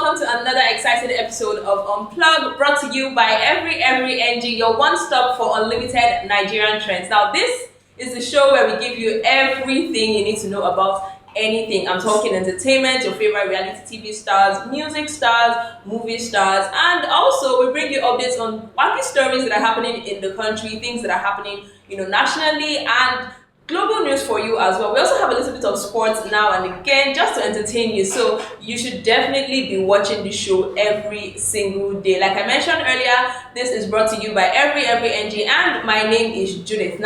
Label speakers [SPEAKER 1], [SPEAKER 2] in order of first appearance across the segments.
[SPEAKER 1] welcome to another exciting episode of Unplug, brought to you by Every NG, your one-stop for unlimited Nigerian trends. Now, this is the show where we give you everything you need to know about anything. I'm talking entertainment, your favorite reality TV stars, music stars, movie stars, and also we bring you updates on wacky stories that are happening in the country, things that are happening, nationally, and global news for you as well. We also have a little bit of sports now and again just to entertain you. So you should definitely be watching the show every single day. Like I mentioned earlier, this is brought to you by Every NG, and my name is Judith.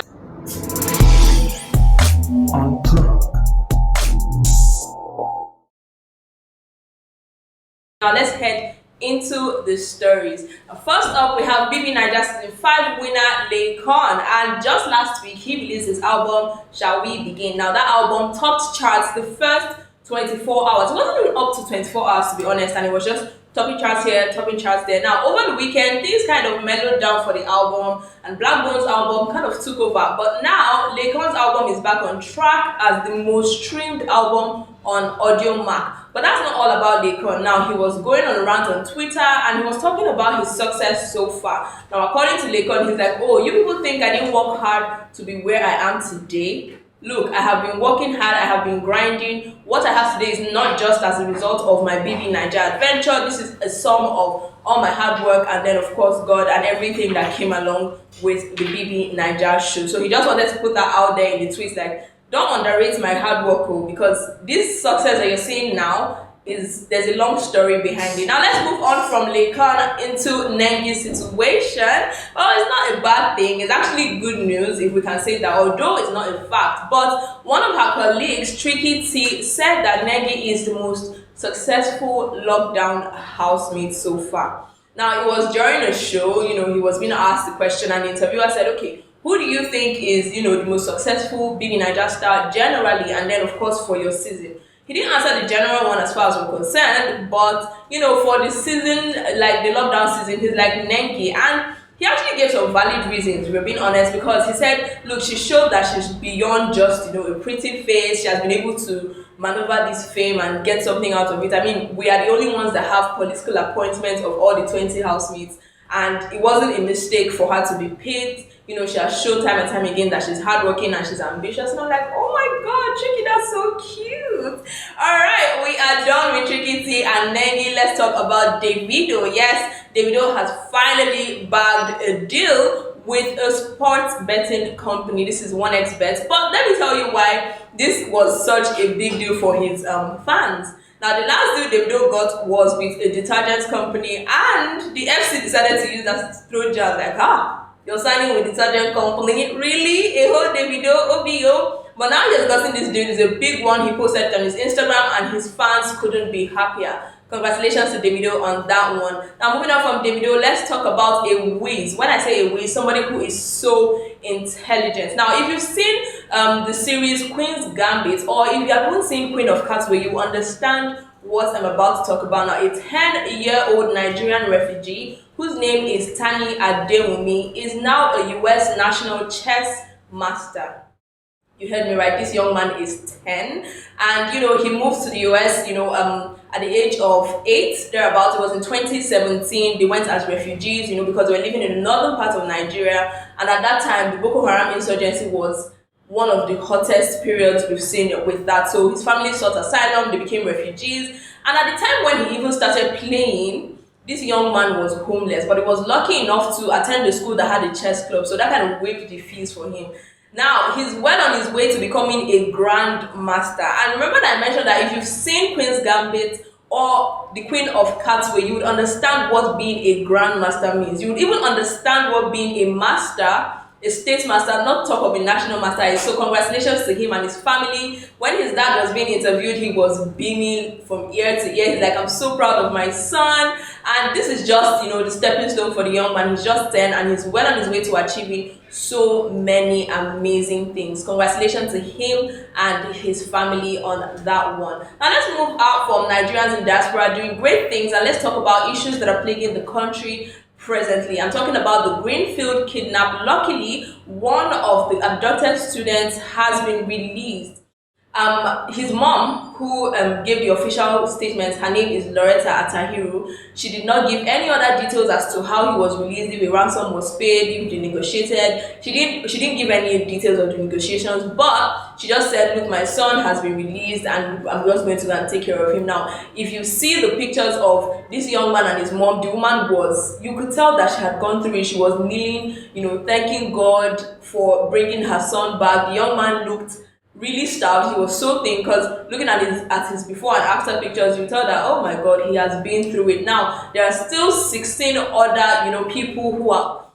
[SPEAKER 1] Now let's head into the stories. First up, we have BBNaija Season 5 winner Laycon, and just last week he released his album Shall We Begin. Now that album topped charts the first 24 hours. It wasn't even up to 24 hours to be honest, and it was just topping charts here, topping charts there. Now over the weekend things kind of mellowed down for the album, and Blackbone's album kind of took over, but now Laycon's album is back on track as the most streamed album on Audio Mac. But that's not all about Laycon. Now, he was going on a rant on Twitter and he was talking about his success so far. Now, according to Laycon, he's like, oh, you people think I didn't work hard to be where I am today? Look, I have been working hard, I have been grinding. What I have today is not just as a result of my BBNaija adventure. This is a sum of all my hard work and then, of course, God and everything that came along with the BBNaija show. So he just wanted to put that out there in the tweets, like, don't underrate my hard work, because this success that you're seeing now there's a long story behind it. Now let's move on from Laycon into Nengi's situation. Well, it's not a bad thing. It's actually good news if we can say that, although it's not a fact. But one of her colleagues, Trikytee, said that Nengi is the most successful lockdown housemate so far. Now, it was during a show, he was being asked the question and the interviewer said, okay, who do you think is, the most successful BBNaija star generally, and then, of course, for your season? He didn't answer the general one as far as we're concerned, but, for the season, like the lockdown season, he's like Nengi. And he actually gave some valid reasons, we're being honest, because he said, look, she showed that she's beyond just, a pretty face. She has been able to maneuver this fame and get something out of it. I mean, we are the only ones that have political appointments of all the 20 housemates. And it wasn't a mistake for her to be picked. She has shown time and time again that she's hardworking and she's ambitious. And I'm like, oh my God, Tricky, that's so cute. All right, we are done with Trikytee and Nengi. Let's talk about Davido. Yes, Davido has finally bagged a deal with a sports betting company. This is 1xBet. But let me tell you why this was such a big deal for his fans. Now, the last deal Davido got was with a detergent company, and the FC decided to use that to throw jabs like, you're signing with detergent company? Really? A whole Davido, OBO? But now he has gotten this deal. It's a big one. He posted on his Instagram, and his fans couldn't be happier. Congratulations to Davido on that one. Now, moving on from Davido, let's talk about a whiz. When I say a whiz, somebody who is so intelligent. Now, if you've seen the series Queen's Gambit, or if you haven't seen Queen of Cards, where you understand what I'm about to talk about now, a 10-year-old Nigerian refugee whose name is Tani Ademumi is now a U.S. national chess master. You heard me right, this young man is 10, and he moved to the US, at the age of 8, thereabouts. It was in 2017. They went as refugees, because they were living in the northern part of Nigeria, and at that time, the Boko Haram insurgency was one of the hottest periods we've seen with that. So his family sought asylum, they became refugees, and at the time when he even started playing, this young man was homeless, but he was lucky enough to attend a school that had a chess club, so that kind of waived the fees for him. Now, he's well on his way to becoming a grandmaster. And remember that I mentioned that if you've seen Queen's Gambit or the Queen of Cards, where you would understand what being a grandmaster means. You would even understand what being a master, a state master, not talk of a national master is. So congratulations to him and his family. When his dad was being interviewed, he was beaming from ear to ear. He's like, I'm so proud of my son. And this is just, the stepping stone for the young man. He's just 10 and he's well on his way to achieving so many amazing things. Congratulations to him and his family on that one. Now let's move out from Nigerians in diaspora doing great things, and let's talk about issues that are plaguing the country presently. I'm talking about the Greenfield kidnap. Luckily, one of the abducted students has been released. His mom, who gave the official statement, her name is Loretta Atahiru. She did not give any other details as to how he was released, if a ransom was paid, if they negotiated. She didn't give any details of the negotiations, but she just said, "Look, my son has been released, and I'm just going to go and take care of him now." If you see the pictures of this young man and his mom, the woman you could tell that she had gone through it. She was kneeling, thanking God for bringing her son back. The young man looked really starved. He was so thin, because looking at his before and after pictures, you tell that, oh my God, he has been through it. Now there are still 16 other people who are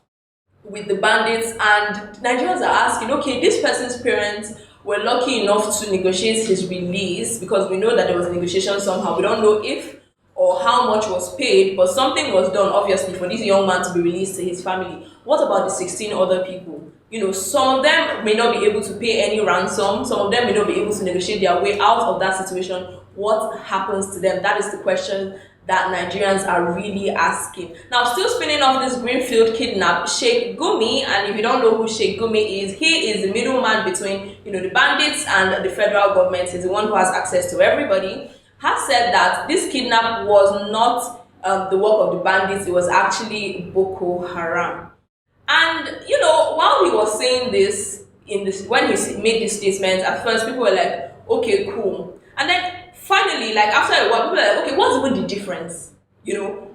[SPEAKER 1] with the bandits, and Nigerians are asking, okay, this person's parents were lucky enough to negotiate his release, because we know that there was a negotiation somehow. We don't know if or how much was paid, but something was done, obviously, for this young man to be released to his family. What about the 16 other people? Some of them may not be able to pay any ransom. Some of them may not be able to negotiate their way out of that situation. What happens to them? That is the question that Nigerians are really asking. Now, still spinning off this Greenfield kidnap, Sheikh Gumi, and if you don't know who Sheikh Gumi is, he is the middleman between, the bandits and the federal government. He's the one who has access to everybody. Has said that this kidnap was not the work of the bandits, it was actually Boko Haram. And while he was saying this when he made this statement, at first people were like, okay, cool. And then finally, like after a while, people were like, okay, what's even the difference?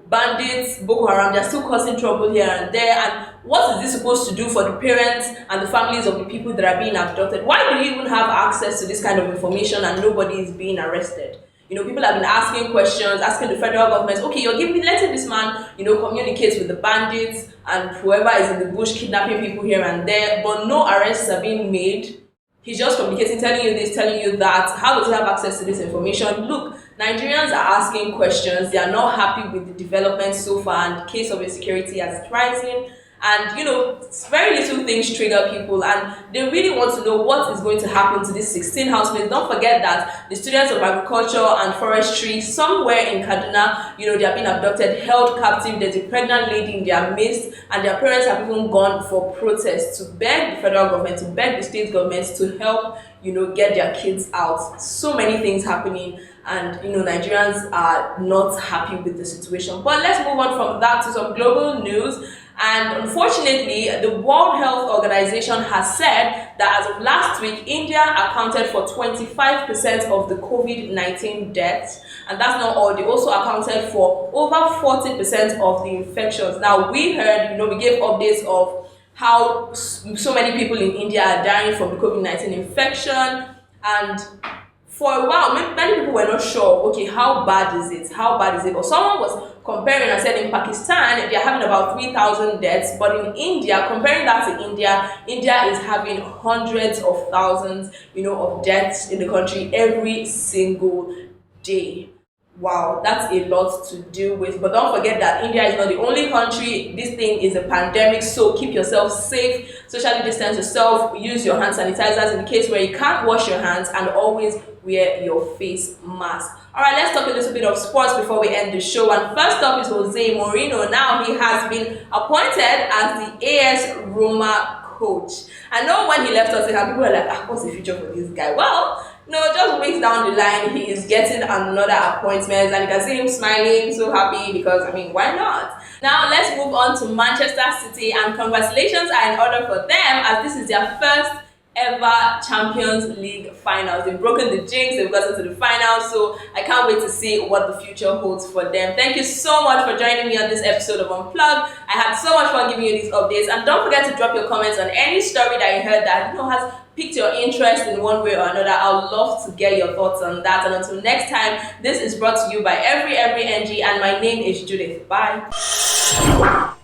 [SPEAKER 1] Bandits, Boko Haram, they're still causing trouble here and there. And what is this supposed to do for the parents and the families of the people that are being abducted? Why do you even have access to this kind of information and nobody is being arrested? People have been asking questions, asking the federal government, okay, you're letting this man, communicate with the bandits and whoever is in the bush kidnapping people here and there, but no arrests are being made. He's just communicating, telling you this, telling you that. How does he have access to this information? Look, Nigerians are asking questions. They are not happy with the developments so far, and the case of insecurity as it's rising. And very little things trigger people, and they really want to know what is going to happen to these 16 housemates. Don't forget that the students of agriculture and forestry somewhere in Kaduna, they have been abducted, held captive. There's a pregnant lady in their midst, and their parents have even gone for protests to beg the federal government, to beg the state governments to help, get their kids out. So many things happening, and Nigerians are not happy with the situation. But let's move on from that to some global news. And unfortunately, the World Health Organization has said that as of last week, India accounted for 25% of the COVID-19 deaths. And that's not all. They also accounted for over 40% of the infections. Now, we heard, we gave updates of how so many people in India are dying from the COVID-19 infection. And for a while, many people were not sure, okay, how bad is it? How bad is it? Or someone was comparing and said in Pakistan, they're having about 3,000 deaths. But in India, comparing that to India, India is having hundreds of thousands, of deaths in the country every single day. Wow, that's a lot to deal with. But don't forget that India is not the only country. This thing is a pandemic, so keep yourself safe, socially distance yourself, use your hand sanitizers in the case where you can't wash your hands, and always wear your face mask. All right, let's talk a little bit of sports before we end the show. And first up is Jose Mourinho. Now he has been appointed as the AS Roma coach. I know when he left us, people were like, what's the future for this guy? Well, no, just weeks down the line, he is getting another appointment, and you can see him smiling, so happy, because, why not? Now, let's move on to Manchester City, and congratulations are in order for them, as this is their first ever Champions League finals. They've broken the jinx, they've gotten to the finals, so I can't wait to see what the future holds for them. Thank you so much for joining me on this episode of Unplug. I had so much fun giving you these updates, and don't forget to drop your comments on any story that you heard that has piqued your interest in one way or another. I would love to get your thoughts on that. And until next time, this is brought to you by Every NG, and my name is Judith. Bye.